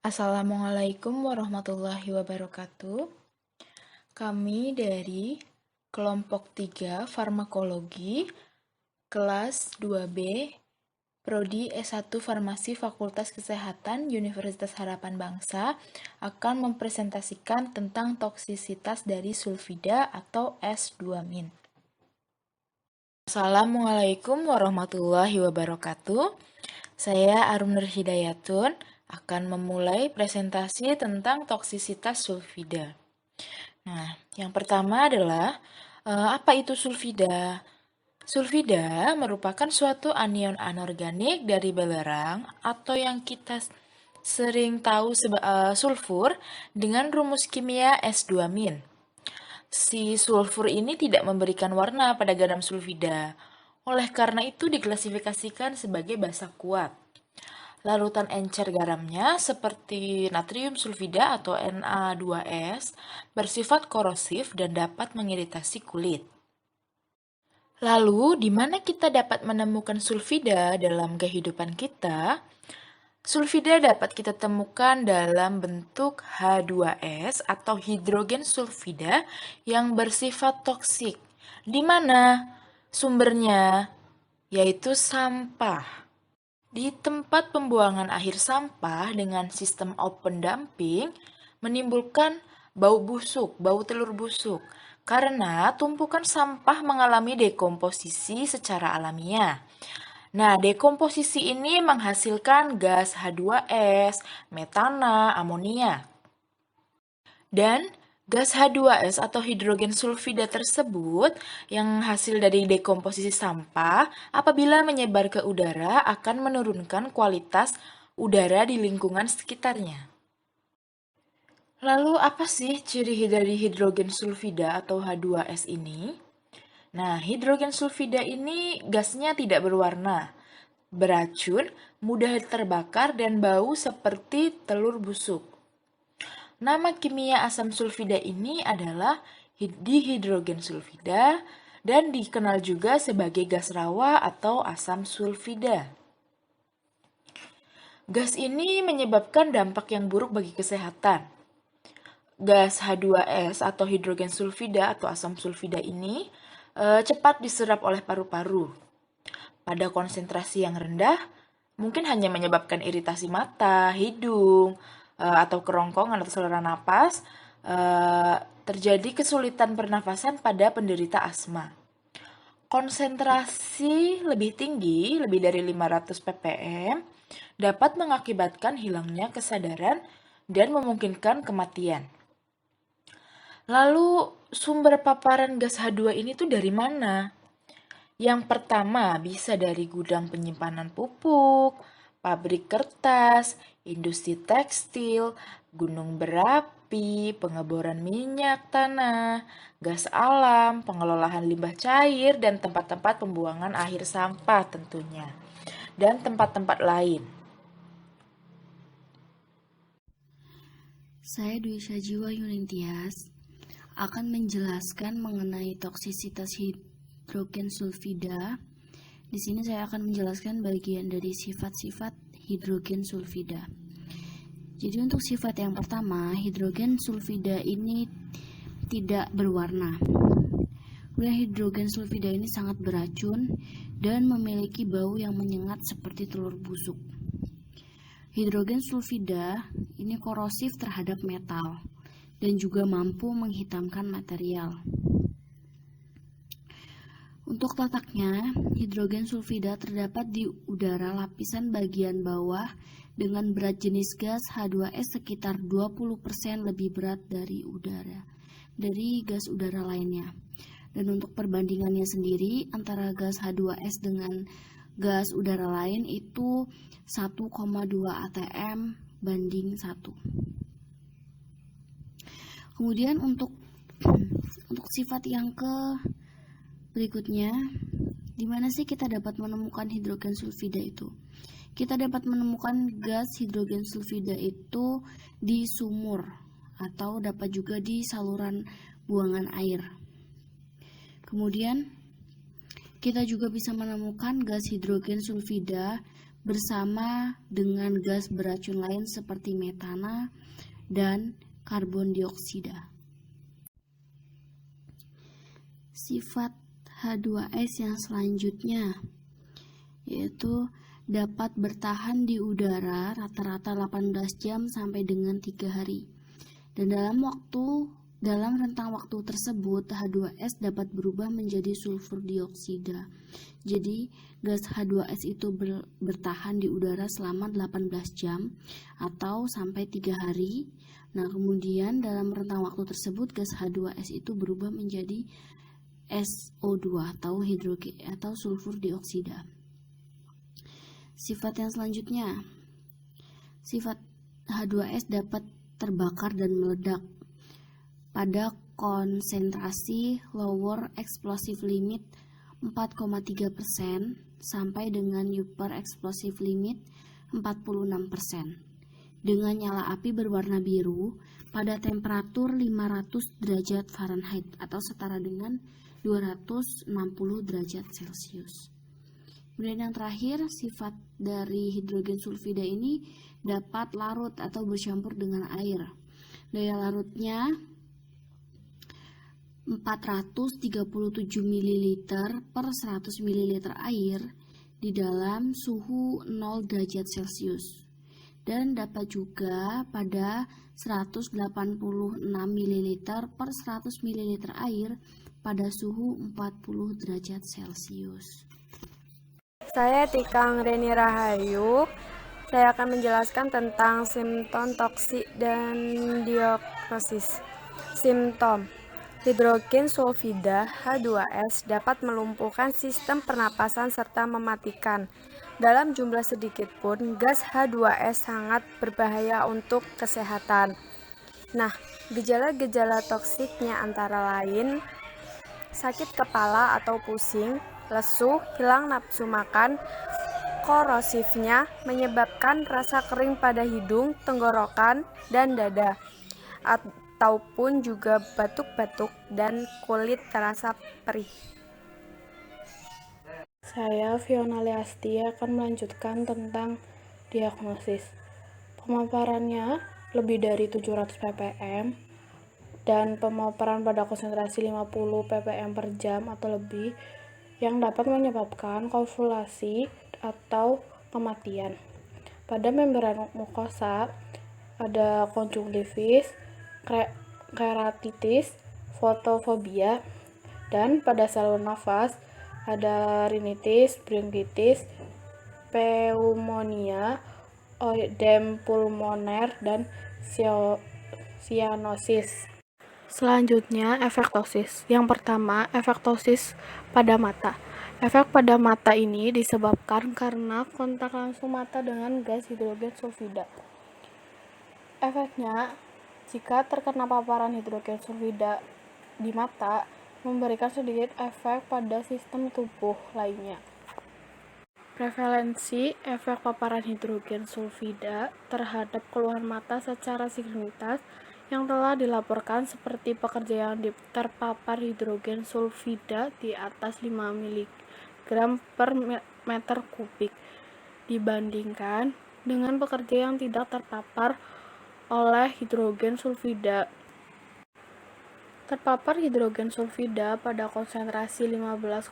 Assalamualaikum warahmatullahi wabarakatuh. Kami dari kelompok 3 Farmakologi, kelas 2B, Prodi S1 Farmasi Fakultas Kesehatan Universitas Harapan Bangsa akan mempresentasikan tentang toksisitas dari sulfida atau S2-min. Assalamualaikum warahmatullahi wabarakatuh. Saya Arum Nur Hidayatun akan memulai presentasi tentang toksisitas sulfida. Nah, yang pertama adalah apa itu sulfida? Sulfida merupakan suatu anion anorganik dari belerang atau yang kita sering tahu sulfur dengan rumus kimia S2-min. Si sulfur ini tidak memberikan warna pada garam sulfida. Oleh karena itu diklasifikasikan sebagai basa kuat. Larutan encer garamnya seperti natrium sulfida atau Na2S bersifat korosif dan dapat mengiritasi kulit. Lalu, di mana kita dapat menemukan sulfida dalam kehidupan kita? Sulfida dapat kita temukan dalam bentuk H2S atau hidrogen sulfida yang bersifat toksik. Di mana sumbernya? Yaitu sampah. Di tempat pembuangan akhir sampah dengan sistem open dumping menimbulkan bau busuk, bau telur busuk, karena tumpukan sampah mengalami dekomposisi secara alamiah. Nah, dekomposisi ini menghasilkan gas H2S, metana, amonia. Dan gas H2S atau hidrogen sulfida tersebut yang hasil dari dekomposisi sampah apabila menyebar ke udara akan menurunkan kualitas udara di lingkungan sekitarnya. Lalu apa sih ciri dari hidrogen sulfida atau H2S ini? Nah, hidrogen sulfida ini gasnya tidak berwarna, beracun, mudah terbakar dan bau seperti telur busuk. Nama kimia asam sulfida ini adalah dihidrogen sulfida dan dikenal juga sebagai gas rawa atau asam sulfida. Gas ini menyebabkan dampak yang buruk bagi kesehatan. Gas H2S atau hidrogen sulfida atau asam sulfida ini cepat diserap oleh paru-paru. Pada konsentrasi yang rendah, mungkin hanya menyebabkan iritasi mata, hidung, atau kerongkongan atau saluran napas, terjadi kesulitan pernafasan pada penderita asma. Konsentrasi lebih tinggi, lebih dari 500 ppm, dapat mengakibatkan hilangnya kesadaran dan memungkinkan kematian. Lalu, sumber paparan gas H2 ini tuh dari mana? Yang pertama, bisa dari gudang penyimpanan pupuk, pabrik kertas, industri tekstil, gunung berapi, pengeboran minyak tanah, gas alam, pengelolaan limbah cair, dan tempat-tempat pembuangan akhir sampah tentunya, dan tempat-tempat lain. Saya Dwi Syajiwa Yunintias akan menjelaskan mengenai toksisitas hidrogen sulfida. Di sini saya akan menjelaskan bagian dari sifat-sifat hidrogen sulfida. Jadi untuk sifat yang pertama, hidrogen sulfida ini tidak berwarna. Kemudian hidrogen sulfida ini sangat beracun dan memiliki bau yang menyengat seperti telur busuk. Hidrogen sulfida ini korosif terhadap metal dan juga mampu menghitamkan material. Untuk letaknya, hidrogen sulfida terdapat di udara lapisan bagian bawah dengan berat jenis gas H2S sekitar 20% lebih berat dari gas udara lainnya. Dan untuk perbandingannya sendiri antara gas H2S dengan gas udara lain itu 1,2 atm banding 1. Kemudian untuk sifat yang berikutnya, di mana sih kita dapat menemukan hidrogen sulfida itu? Kita dapat menemukan gas hidrogen sulfida itu di sumur atau dapat juga di saluran buangan air. Kemudian kita juga bisa menemukan gas hidrogen sulfida bersama dengan gas beracun lain seperti metana dan karbon dioksida. Sifat H2S yang selanjutnya yaitu dapat bertahan di udara rata-rata 18 jam sampai dengan 3 hari. Dan dalam rentang waktu tersebut H2S dapat berubah menjadi sulfur dioksida. Jadi gas H2S itu bertahan di udara selama 18 jam atau sampai 3 hari. Nah, kemudian dalam rentang waktu tersebut gas H2S itu berubah menjadi SO2 atau sulfur dioksida. Sifat yang selanjutnya, sifat H2S dapat terbakar dan meledak pada konsentrasi lower explosive limit 4,3% sampai dengan upper explosive limit 46%. Dengan nyala api berwarna biru pada temperatur 500 derajat Fahrenheit atau setara dengan 260 derajat Celcius. Kemudian yang terakhir, sifat dari hidrogen sulfida ini dapat larut atau bercampur dengan air. Daya larutnya 437 ml per 100 ml air di dalam suhu 0 derajat Celcius. Dan dapat juga pada 186 ml per 100 ml air pada suhu 40 derajat Celcius. Saya Tika Reni Rahayu. Saya akan menjelaskan tentang simptom toksik dan diagnosis. Simptom: hidrogen sulfida H2S dapat melumpuhkan sistem pernapasan serta mematikan. Dalam jumlah sedikit pun, gas H2S sangat berbahaya untuk kesehatan. Nah, gejala-gejala toksiknya antara lain sakit kepala atau pusing, lesu, hilang nafsu makan, korosifnya menyebabkan rasa kering pada hidung, tenggorokan, dan dada, ataupun juga batuk-batuk dan kulit terasa perih. Saya Fiona Leasti akan melanjutkan tentang diagnosis. Pemaparannya lebih dari 700 ppm dan pemaparan pada konsentrasi 50 ppm per jam atau lebih yang dapat menyebabkan konvulsasi atau kematian. Pada membran mukosa ada konjungtivitis, keratitis, fotofobia, dan pada saluran nafas ada rinitis, bronkitis, pneumonia, ödem pulmoner, dan sianosis. Selanjutnya, efektosis. Yang pertama, efektosis pada mata. Efek pada mata ini disebabkan karena kontak langsung mata dengan gas hidrogen sulfida. Efeknya, jika terkena paparan hidrogen sulfida di mata, memberikan sedikit efek pada sistem tubuh lainnya. Prevalensi efek paparan hidrogen sulfida terhadap keluhan mata secara signifikan yang telah dilaporkan seperti pekerja yang terpapar hidrogen sulfida di atas 5 mg per meter kubik dibandingkan dengan pekerja yang tidak terpapar oleh hidrogen sulfida. Terpapar hidrogen sulfida pada konsentrasi 15,29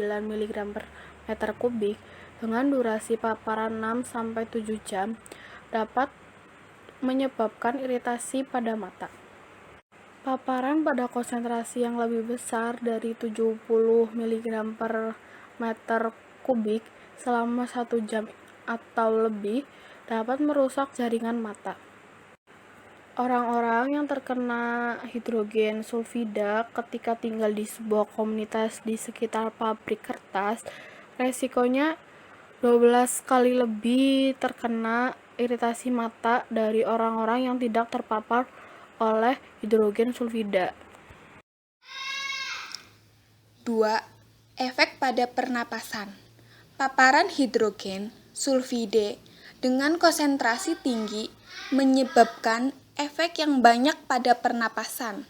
mg per meter kubik dengan durasi paparan 6-7 jam dapat menyebabkan iritasi pada mata. Paparan pada konsentrasi yang lebih besar dari 70 mg per meter kubik selama 1 jam atau lebih dapat merusak jaringan mata. Orang-orang yang terkena hidrogen sulfida ketika tinggal di sebuah komunitas di sekitar pabrik kertas, resikonya 12 kali lebih terkena iritasi mata dari orang-orang yang tidak terpapar oleh hidrogen sulfida. 2. Efek pada pernapasan. Paparan hidrogen sulfide dengan konsentrasi tinggi menyebabkan efek yang banyak pada pernapasan.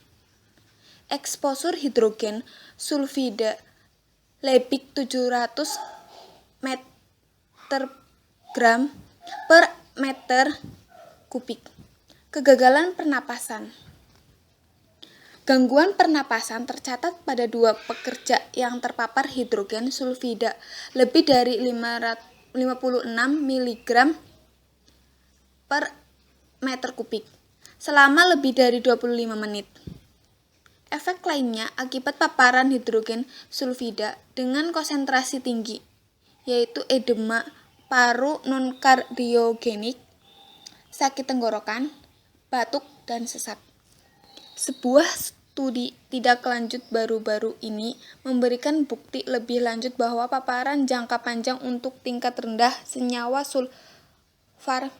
Eksposur hidrogen sulfide lebih 700 meter gram per meter kubik. Kegagalan pernapasan. Gangguan pernapasan tercatat pada 2 pekerja yang terpapar hidrogen sulfida lebih dari 56 mg per meter kubik selama lebih dari 25 menit. Efek lainnya akibat paparan hidrogen sulfida dengan konsentrasi tinggi, yaitu edema paru non-kardiogenik, sakit tenggorokan, batuk, dan sesak. Sebuah studi tidak lanjut baru-baru ini memberikan bukti lebih lanjut bahwa paparan jangka panjang untuk tingkat rendah senyawa sulfur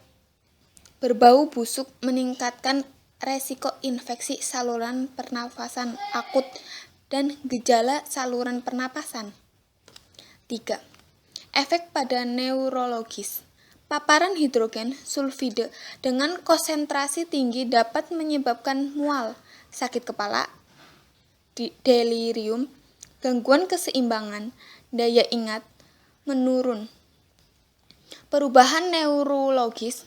berbau busuk meningkatkan resiko infeksi saluran pernafasan akut dan gejala saluran pernapasan. 3. Efek pada neurologis. Paparan hidrogen sulfida dengan konsentrasi tinggi dapat menyebabkan mual, sakit kepala, delirium, gangguan keseimbangan, daya ingat menurun, perubahan neurologis,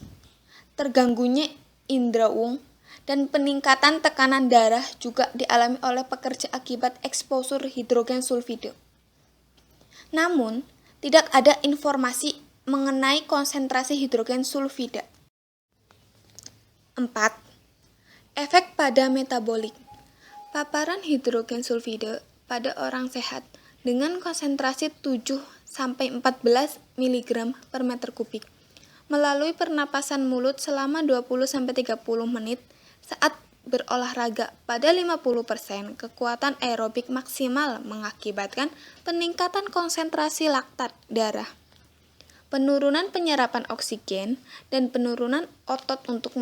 terganggunya indraung, dan peningkatan tekanan darah juga dialami oleh pekerja akibat eksposur hidrogen sulfida. Namun, tidak ada informasi mengenai konsentrasi hidrogen sulfida. 4. Efek pada metabolik. Paparan hidrogen sulfida pada orang sehat dengan konsentrasi 7-14 mg per meter kubik melalui pernapasan mulut selama 20-30 menit saat berolahraga pada 50% kekuatan aerobik maksimal mengakibatkan peningkatan konsentrasi laktat darah, penurunan penyerapan oksigen, dan penurunan otot untuk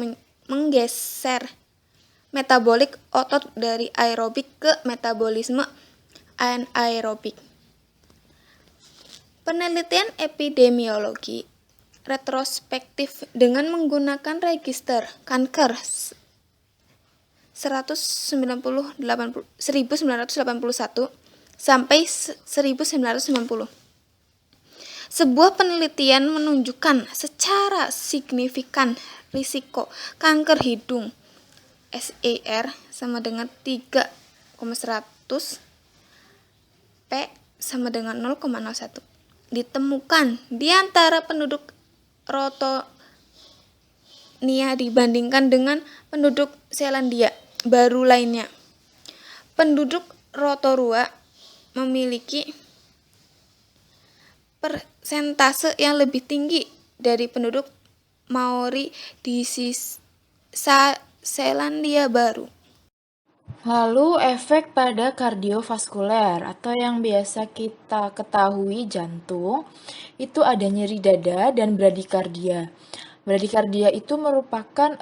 menggeser metabolik otot dari aerobik ke metabolisme anaerobik. Penelitian epidemiologi retrospektif dengan menggunakan register kanker 1981 sampai 1990. Sebuah penelitian menunjukkan secara signifikan risiko kanker hidung SER sama dengan 3,100 P sama dengan 0,01 ditemukan di antara penduduk Rotonia dibandingkan dengan penduduk Selandia Baru lainnya. Penduduk Rotorua memiliki persentase yang lebih tinggi dari penduduk Maori di Selandia Baru. Lalu efek pada kardiovaskuler atau yang biasa kita ketahui jantung, itu ada nyeri dada dan bradikardia. Bradikardia itu merupakan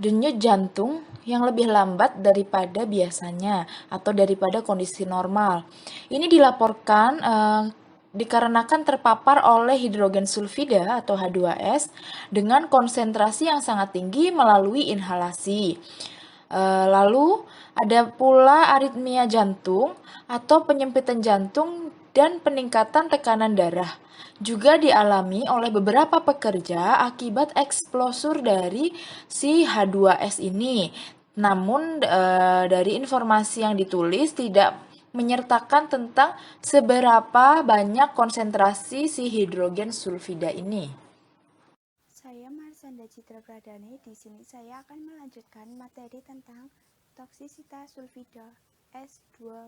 denyut jantung yang lebih lambat daripada biasanya atau daripada kondisi normal. Ini dilaporkan dikarenakan terpapar oleh hidrogen sulfida atau H2S dengan konsentrasi yang sangat tinggi melalui inhalasi. Lalu ada pula aritmia jantung atau penyempitan jantung dan peningkatan tekanan darah. Juga dialami oleh beberapa pekerja akibat eksposur dari si H2S ini. Namun dari informasi yang ditulis tidak menyertakan tentang seberapa banyak konsentrasi si hidrogen sulfida ini. Saya Marsanda Citra Pradane. Di sini saya akan melanjutkan materi tentang toksisitas sulfida S2-.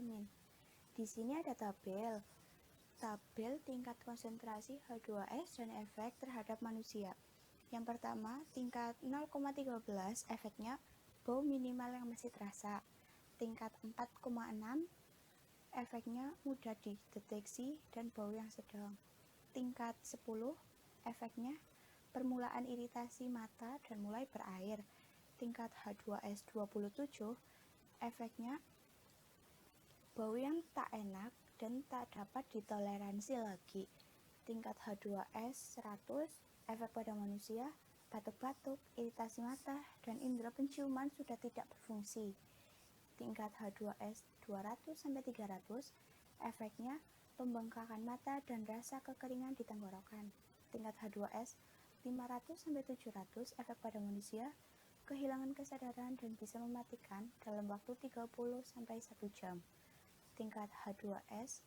Di sini ada tabel tingkat konsentrasi H2S dan efek terhadap manusia. Yang pertama, tingkat 0,13 efeknya bau minimal yang masih terasa. Tingkat 4,6 efeknya mudah dideteksi dan bau yang sedang. Tingkat 10 efeknya permulaan iritasi mata dan mulai berair. Tingkat H2S 27 efeknya bau yang tak enak dan tak dapat ditoleransi lagi. Tingkat H2S 100 efek pada manusia batuk-batuk, iritasi mata, dan indera penciuman sudah tidak berfungsi. Tingkat H2S 200-300 efeknya pembengkakan mata dan rasa kekeringan di tenggorokan. tingkat H2S 500-700, efek pada manusia, kehilangan kesadaran dan bisa mematikan dalam waktu 30-1 jam. Tingkat H2S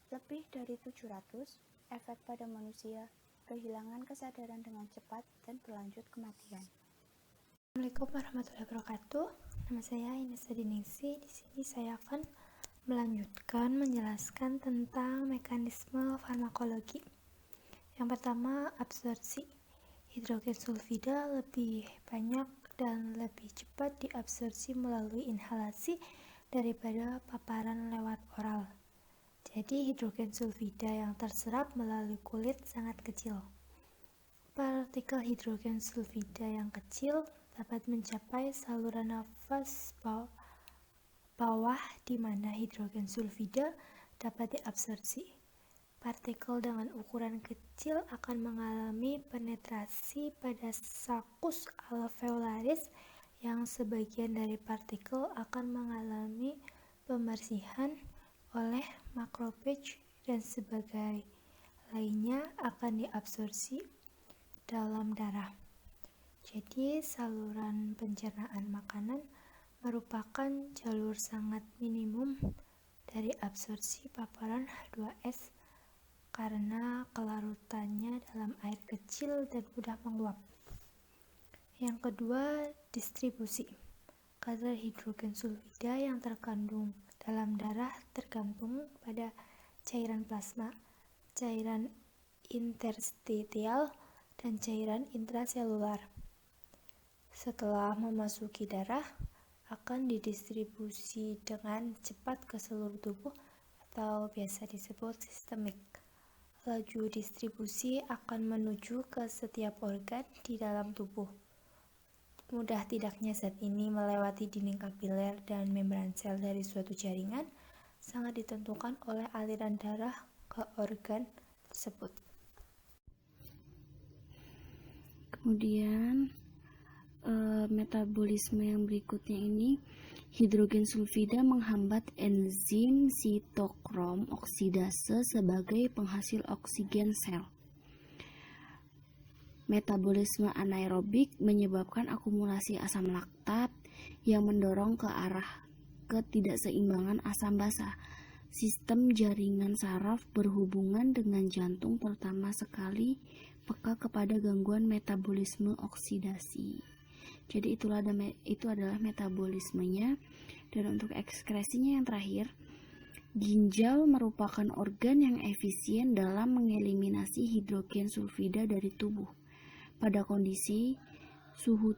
lebih dari 700, efek pada manusia, kehilangan kesadaran dengan cepat dan berlanjut kematian. Assalamualaikum warahmatullahi wabarakatuh. Nama saya Ines Adiningsi. Di sini saya akan melanjutkan menjelaskan tentang mekanisme farmakologi. Yang pertama, absorpsi. Hidrogen sulfida lebih banyak dan lebih cepat diabsorpsi melalui inhalasi daripada paparan lewat oral. Jadi hidrogen sulfida yang terserap melalui kulit sangat kecil. Partikel hidrogen sulfida yang kecil dapat mencapai saluran nafas bawah di mana hidrogen sulfida dapat diabsorpsi. Partikel dengan ukuran kecil akan mengalami penetrasi pada sakus alveolaris yang sebagian dari partikel akan mengalami pembersihan oleh makrofage dan sebagai lainnya akan diabsorpsi dalam darah. Jadi, saluran pencernaan makanan merupakan jalur sangat minimum dari absorpsi paparan H2S karena kelarutannya dalam air kecil dan mudah menguap. Yang kedua, distribusi. Kadar hidrogen sulfida yang terkandung dalam darah tergantung pada cairan plasma, cairan interstitial, dan cairan intraselular. Setelah memasuki darah, akan didistribusi dengan cepat ke seluruh tubuh atau biasa disebut sistemik. Laju distribusi akan menuju ke setiap organ di dalam tubuh. Mudah tidaknya zat ini melewati dinding kapiler dan membran sel dari suatu jaringan sangat ditentukan oleh aliran darah ke organ tersebut. Kemudian metabolisme yang berikutnya ini, hidrogen sulfida menghambat enzim sitokrom oksidase sebagai penghasil oksigen sel. Metabolisme anaerobik menyebabkan akumulasi asam laktat yang mendorong ke arah ketidakseimbangan asam basa. Sistem jaringan saraf berhubungan dengan jantung pertama sekali peka kepada gangguan metabolisme oksidasi. Jadi itu adalah metabolismenya. Dan untuk ekskresinya yang terakhir, ginjal merupakan organ yang efisien dalam mengeliminasi hidrogen sulfida dari tubuh. Pada kondisi suhu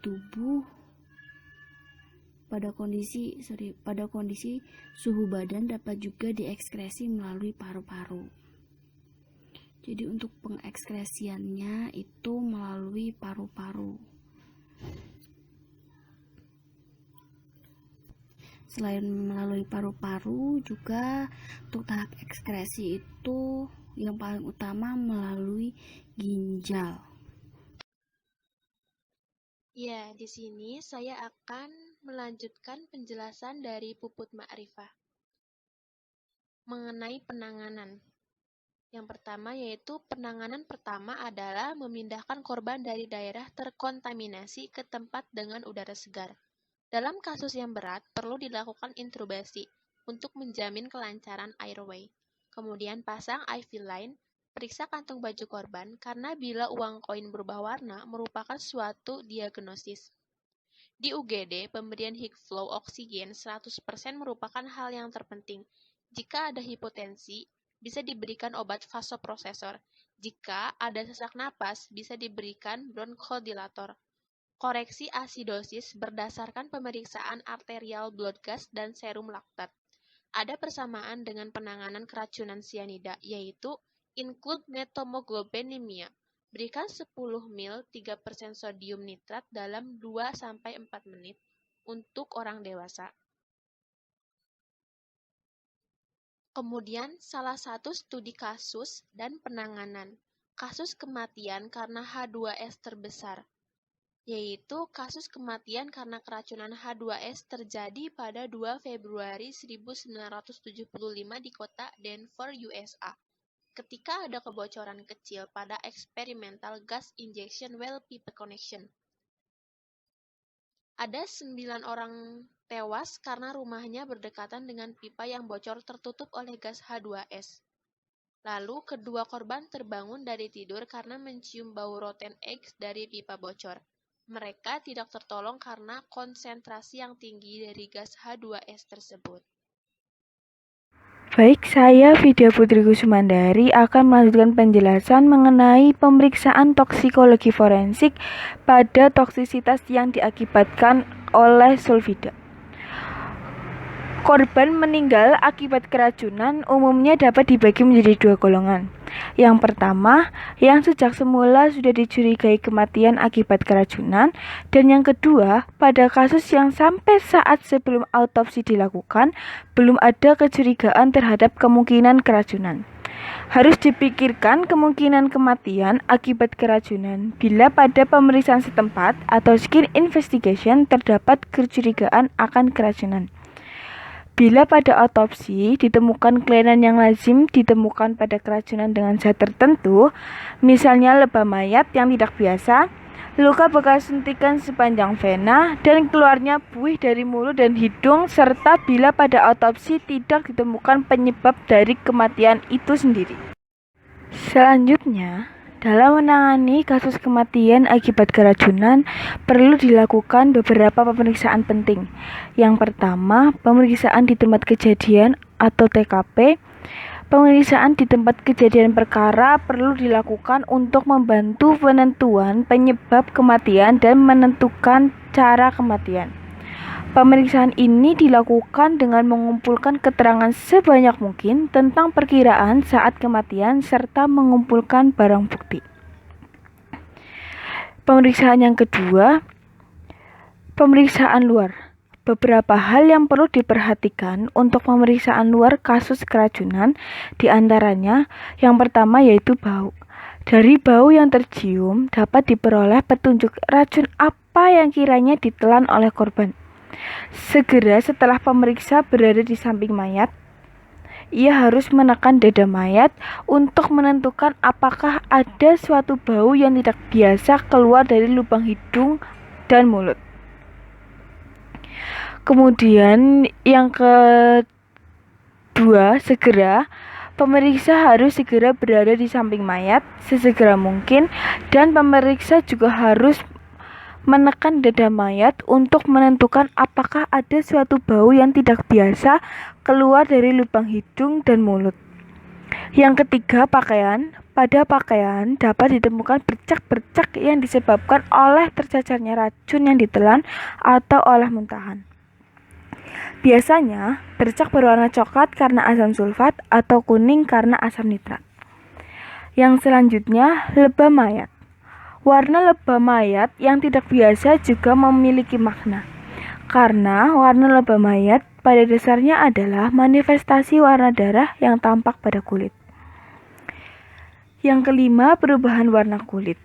badan dapat juga diekskresi melalui paru-paru. Jadi untuk pengekskresiannya itu melalui paru-paru. Selain melalui paru-paru, juga untuk tahap ekskresi itu yang paling utama melalui ginjal. Ya, di sini saya akan melanjutkan penjelasan dari Puput Ma'rifah mengenai penanganan. Yang pertama yaitu penanganan pertama adalah memindahkan korban dari daerah terkontaminasi ke tempat dengan udara segar. Dalam kasus yang berat, perlu dilakukan intubasi untuk menjamin kelancaran airway. Kemudian pasang IV line, periksa kantung baju korban karena bila uang koin berubah warna merupakan suatu diagnosis. Di UGD, pemberian high flow oksigen 100% merupakan hal yang terpenting. Jika ada hipotensi, bisa diberikan obat vasopresor. Jika ada sesak napas, bisa diberikan bronchodilator. Koreksi asidosis berdasarkan pemeriksaan arterial blood gas dan serum laktat. Ada persamaan dengan penanganan keracunan sianida, yaitu include methemoglobinemia. Berikan 10 ml 3% sodium nitrat dalam 2-4 menit untuk orang dewasa. Kemudian, salah satu studi kasus dan penanganan kasus kematian karena H2S terbesar, yaitu kasus kematian karena keracunan H2S terjadi pada 2 Februari 1975 di kota Denver, USA. ketika ada kebocoran kecil pada experimental gas injection well pipe connection. Ada 9 orang tewas karena rumahnya berdekatan dengan pipa yang bocor tertutup oleh gas H2S. Lalu, kedua korban terbangun dari tidur karena mencium bau rotten eggs dari pipa bocor. Mereka tidak tertolong karena konsentrasi yang tinggi dari gas H2S tersebut. Baik, saya Vidya Putri Kusumandari akan melanjutkan penjelasan mengenai pemeriksaan toksikologi forensik pada toksisitas yang diakibatkan oleh sulfida. Korban meninggal akibat keracunan umumnya dapat dibagi menjadi dua golongan. Yang pertama, yang sejak semula sudah dicurigai kematian akibat keracunan, dan yang kedua, pada kasus yang sampai saat sebelum autopsi dilakukan, belum ada kecurigaan terhadap kemungkinan keracunan. Harus dipikirkan kemungkinan kematian akibat keracunan bila pada pemeriksaan setempat atau skin investigation terdapat kecurigaan akan keracunan. Bila pada otopsi ditemukan kelainan yang lazim ditemukan pada keracunan dengan zat tertentu, misalnya lebah mayat yang tidak biasa, luka bekas suntikan sepanjang vena, dan keluarnya buih dari mulut dan hidung, serta bila pada otopsi tidak ditemukan penyebab dari kematian itu sendiri. Selanjutnya, dalam menangani kasus kematian akibat keracunan, perlu dilakukan beberapa pemeriksaan penting. Yang pertama, pemeriksaan di tempat kejadian atau TKP. Pemeriksaan di tempat kejadian perkara perlu dilakukan untuk membantu penentuan penyebab kematian dan menentukan cara kematian. Pemeriksaan ini dilakukan dengan mengumpulkan keterangan sebanyak mungkin tentang perkiraan saat kematian serta mengumpulkan barang bukti. Pemeriksaan yang kedua, pemeriksaan luar. Beberapa hal yang perlu diperhatikan untuk pemeriksaan luar kasus keracunan, diantaranya yang pertama yaitu bau. Dari bau yang tercium dapat diperoleh petunjuk racun apa yang kiranya ditelan oleh korban. Segera setelah pemeriksa berada di samping mayat, ia harus menekan dada mayat untuk menentukan apakah ada suatu bau yang tidak biasa keluar dari lubang hidung dan mulut. Kemudian yang kedua, pemeriksa harus segera berada di samping mayat sesegera mungkin, dan pemeriksa juga harus menekan dada mayat untuk menentukan apakah ada suatu bau yang tidak biasa keluar dari lubang hidung dan mulut. Yang ketiga, pakaian. Pada pakaian dapat ditemukan bercak-bercak yang disebabkan oleh tercacarnya racun yang ditelan atau oleh muntahan. Biasanya, bercak berwarna coklat karena asam sulfat atau kuning karena asam nitrat. Yang selanjutnya, lebah mayat. Warna lebah mayat yang tidak biasa juga memiliki makna, karena warna lebah mayat pada dasarnya adalah manifestasi warna darah yang tampak pada kulit. Yang kelima, perubahan warna kulit.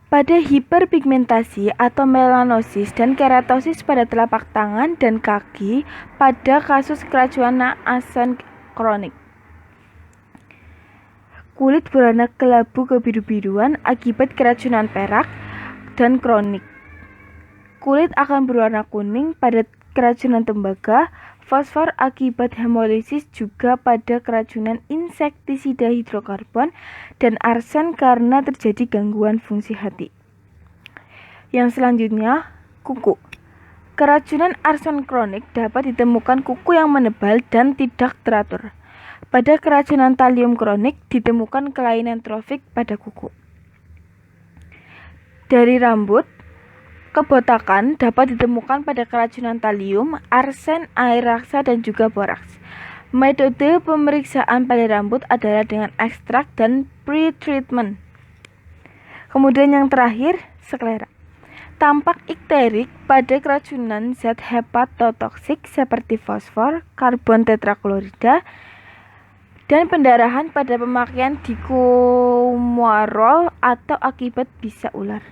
Pada hiperpigmentasi atau melanosis dan keratosis pada telapak tangan dan kaki pada kasus keracunan arsen kronik. Kulit berwarna kelabu kebiru-biruan akibat keracunan perak dan kronik. Kulit akan berwarna kuning pada keracunan tembaga, fosfor akibat hemolisis juga pada keracunan insektisida hidrokarbon, dan arsen karena terjadi gangguan fungsi hati. Yang selanjutnya, kuku. Keracunan arsen kronik dapat ditemukan kuku yang menebal dan tidak teratur. Pada keracunan talium kronik ditemukan kelainan trofik pada kuku. Dari rambut, kebotakan dapat ditemukan pada keracunan talium, arsen, air raksa, dan juga boraks. Metode pemeriksaan pada rambut adalah dengan ekstrak dan pre-treatment. Kemudian yang terakhir, sklera. Tampak ikterik pada keracunan zat hepatotoksik seperti fosfor, karbon tetraklorida, dan pendarahan pada pemakaian dikumarol atau akibat bisa ular.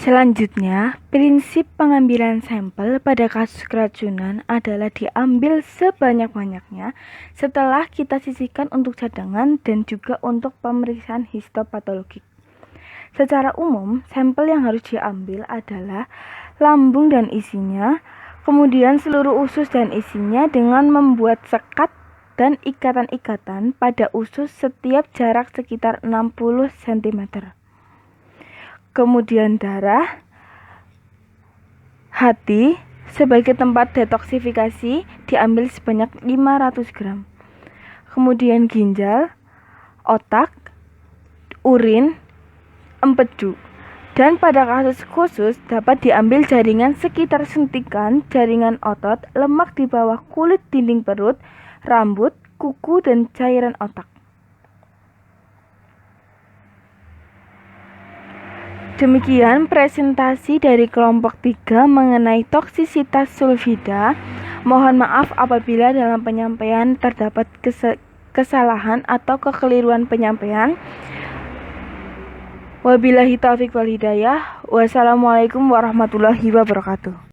Selanjutnya, prinsip pengambilan sampel pada kasus keracunan adalah diambil sebanyak-banyaknya setelah kita sisihkan untuk cadangan dan juga untuk pemeriksaan histopatologik. Secara umum, sampel yang harus diambil adalah lambung dan isinya, kemudian seluruh usus dan isinya dengan membuat sekat dan ikatan-ikatan pada usus setiap jarak sekitar 60 cm. Kemudian darah, hati sebagai tempat detoksifikasi diambil sebanyak 500 gram. Kemudian ginjal, otak, urin, empedu. Dan pada kasus khusus dapat diambil jaringan sekitar sentikan, jaringan otot, lemak di bawah kulit dinding perut, rambut, kuku, dan cairan otak. Demikian presentasi dari kelompok 3 mengenai toksisitas sulfida. Mohon maaf apabila dalam penyampaian terdapat kesalahan atau kekeliruan penyampaian. Wabillahi taufiq wal hidayah. Wassalamualaikum warahmatullahi wabarakatuh.